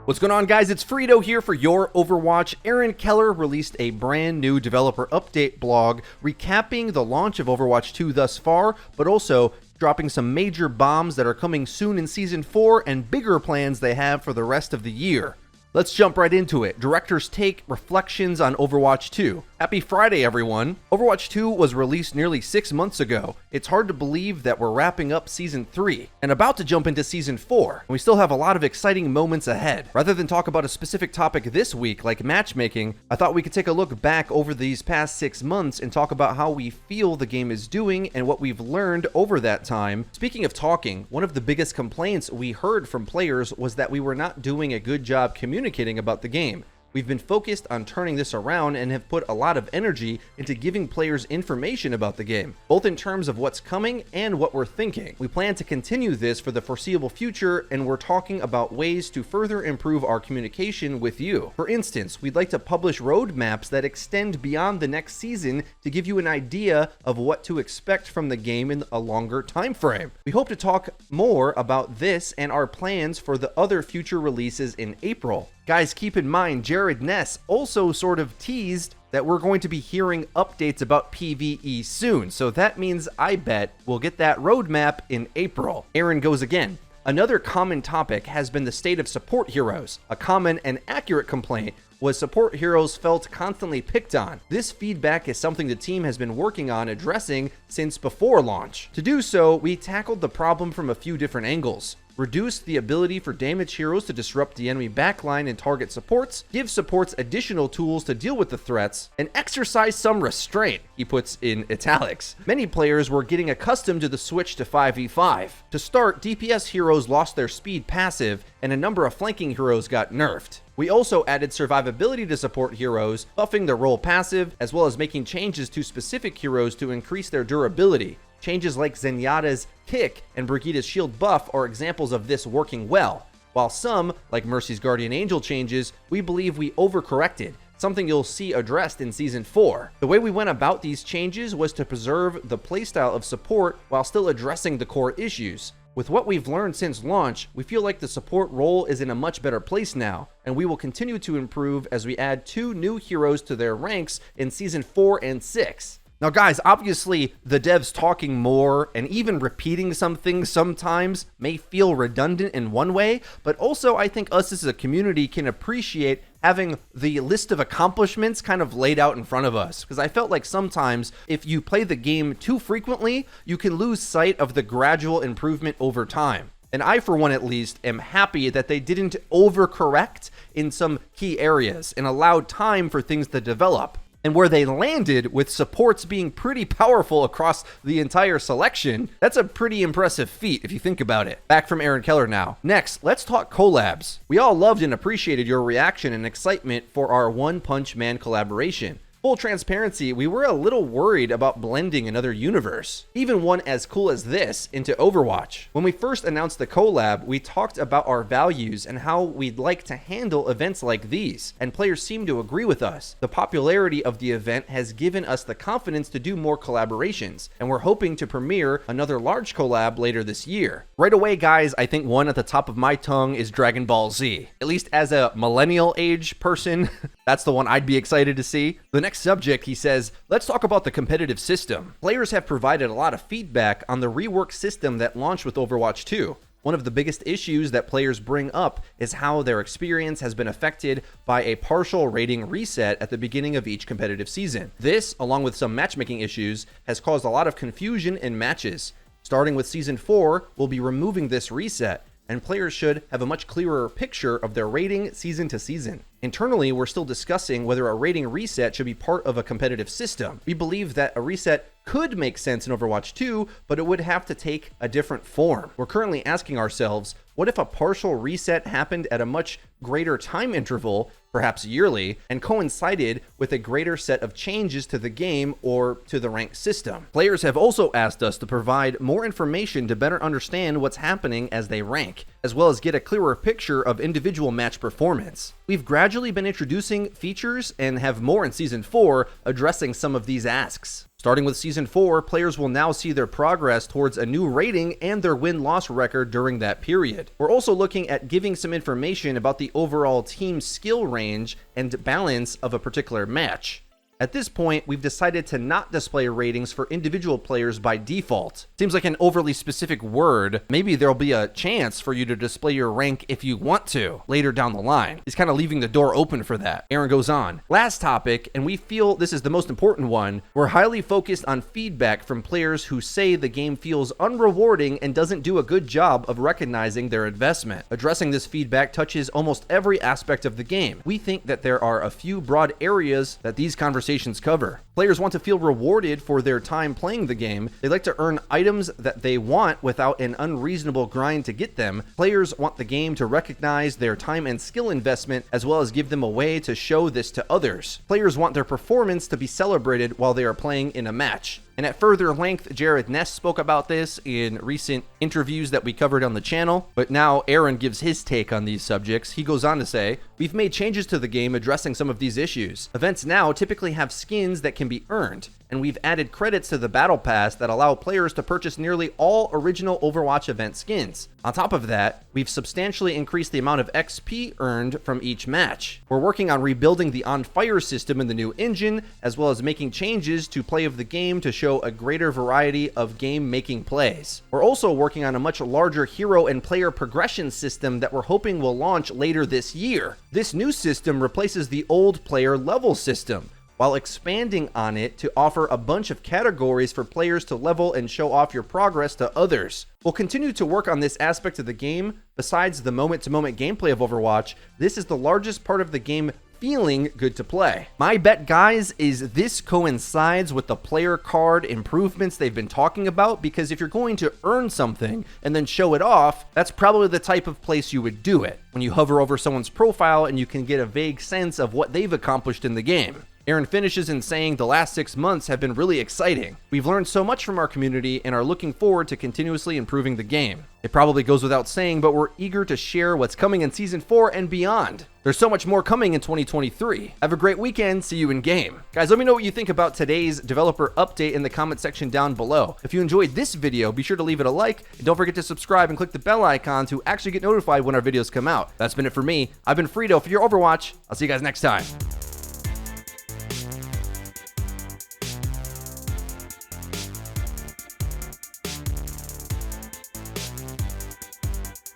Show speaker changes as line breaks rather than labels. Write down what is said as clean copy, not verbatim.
What's going on, guys? It's Frito here for your Overwatch. Aaron Keller released a brand new developer update blog recapping the launch of Overwatch 2 thus far, but also dropping some major bombs that are coming soon in Season 4 and bigger plans they have for the rest of the year. Let's jump right into it. Director's take, reflections on Overwatch 2. Happy Friday, everyone. Overwatch 2 was released nearly 6 months ago. It's hard to believe that we're wrapping up Season 3 and about to jump into Season 4. And we still have a lot of exciting moments ahead. Rather than talk about a specific topic this week, like matchmaking, I thought we could take a look back over these past 6 months and talk about how we feel the game is doing and what we've learned over that time. Speaking of talking, one of the biggest complaints we heard from players was that we were not doing a good job communicating about the game. We've been focused on turning this around and have put a lot of energy into giving players information about the game, both in terms of what's coming and what we're thinking. We plan to continue this for the foreseeable future, and we're talking about ways to further improve our communication with you. For instance, we'd like to publish roadmaps that extend beyond the next season to give you an idea of what to expect from the game in a longer time frame. We hope to talk more about this and our plans for the other future releases in April. Guys, keep in mind, Jared Ness also sort of teased that we're going to be hearing updates about PvE soon, so that means I bet we'll get that roadmap in April. Aaron goes again. Another common topic has been the state of support heroes. A common and accurate complaint was support heroes felt constantly picked on. This feedback is something the team has been working on addressing since before launch. To do so, we tackled the problem from a few different angles. Reduce the ability for damage heroes to disrupt the enemy backline and target supports, give supports additional tools to deal with the threats, and exercise some restraint, he puts in italics. Many players were getting accustomed to the switch to 5v5. To start, DPS heroes lost their speed passive, and a number of flanking heroes got nerfed. We also added survivability to support heroes, buffing their role passive, as well as making changes to specific heroes to increase their durability. Changes like Zenyatta's kick and Brigida's shield buff are examples of this working well, while some, like Mercy's Guardian Angel changes, we believe we overcorrected, something you'll see addressed in Season 4. The way we went about these changes was to preserve the playstyle of support while still addressing the core issues. With what we've learned since launch, we feel like the support role is in a much better place now, and we will continue to improve as we add 2 new heroes to their ranks in Season 4 and 6. Now guys, obviously the devs talking more and even repeating some things sometimes may feel redundant in one way, but also I think us as a community can appreciate having the list of accomplishments kind of laid out in front of us. Because I felt like sometimes if you play the game too frequently, you can lose sight of the gradual improvement over time. And I, for one at least, am happy that they didn't overcorrect in some key areas and allowed time for things to develop. And where they landed with supports being pretty powerful across the entire selection, that's a pretty impressive feat if you think about it. Back from Aaron Keller now. Next, let's talk collabs. We all loved and appreciated your reaction and excitement for our One Punch Man collaboration. Full transparency, we were a little worried about blending another universe, even one as cool as this, into Overwatch. When we first announced the collab, we talked about our values and how we'd like to handle events like these, and players seem to agree with us. The popularity of the event has given us the confidence to do more collaborations, and we're hoping to premiere another large collab later this year. Right away, guys, I think one at the top of my tongue is Dragon Ball Z. At least as a millennial age person, that's the one I'd be excited to see. The next subject, he says, let's talk about the competitive system. Players have provided a lot of feedback on the reworked system that launched with Overwatch 2. One of the biggest issues that players bring up is how their experience has been affected by a partial rating reset at the beginning of each competitive season. This, along with some matchmaking issues, has caused a lot of confusion in matches. Starting with Season 4, we'll be removing this reset, and players should have a much clearer picture of their rating season to season. Internally, we're still discussing whether a rating reset should be part of a competitive system. We believe that a reset could make sense in Overwatch 2, but it would have to take a different form. We're currently asking ourselves, what if a partial reset happened at a much greater time interval, perhaps yearly, and coincided with a greater set of changes to the game or to the rank system? Players have also asked us to provide more information to better understand what's happening as they rank, as well as get a clearer picture of individual match performance. We've gradually been introducing features and have more in Season 4 addressing some of these asks. Starting with Season 4, players will now see their progress towards a new rating and their win-loss record during that period. We're also looking at giving some information about the overall team skill range and balance of a particular match. At this point, we've decided to not display ratings for individual players by default. Seems like an overly specific word. Maybe there'll be a chance for you to display your rank if you want to later down the line. He's kind of leaving the door open for that. Aaron goes on. Last topic, and we feel this is the most important one. We're highly focused on feedback from players who say the game feels unrewarding and doesn't do a good job of recognizing their investment. Addressing this feedback touches almost every aspect of the game. We think that there are a few broad areas that these conversations cover. Players want to feel rewarded for their time playing the game. They like to earn items that they want without an unreasonable grind to get them. Players want the game to recognize their time and skill investment, as well as give them a way to show this to others. Players want their performance to be celebrated while they are playing in a match. And at further length, Jared Ness spoke about this in recent interviews that we covered on the channel, but now Aaron gives his take on these subjects. He goes on to say, "We've made changes to the game addressing some of these issues. Events now typically have skins that can be earned, and we've added credits to the Battle Pass that allow players to purchase nearly all original Overwatch event skins. On top of that, we've substantially increased the amount of XP earned from each match. We're working on rebuilding the On Fire system in the new engine, as well as making changes to play of the game to show a greater variety of game-making plays. We're also working on a much larger hero and player progression system that we're hoping will launch later this year. This new system replaces the old player level system, while expanding on it to offer a bunch of categories for players to level and show off your progress to others. We'll continue to work on this aspect of the game. Besides the moment-to-moment gameplay of Overwatch, this is the largest part of the game feeling good to play. My bet, guys, is this coincides with the player card improvements they've been talking about, because if you're going to earn something and then show it off, that's probably the type of place you would do it, when you hover over someone's profile and you can get a vague sense of what they've accomplished in the game." Aaron finishes in saying the last 6 months have been really exciting. We've learned so much from our community and are looking forward to continuously improving the game. It probably goes without saying, but we're eager to share what's coming in Season 4 and beyond. There's so much more coming in 2023. Have a great weekend. See you in game. Guys, let me know what you think about today's developer update in the comment section down below. If you enjoyed this video, be sure to leave it a like, and don't forget to subscribe and click the bell icon to actually get notified when our videos come out. That's been it for me. I've been Frito for your Overwatch. I'll see you guys next time.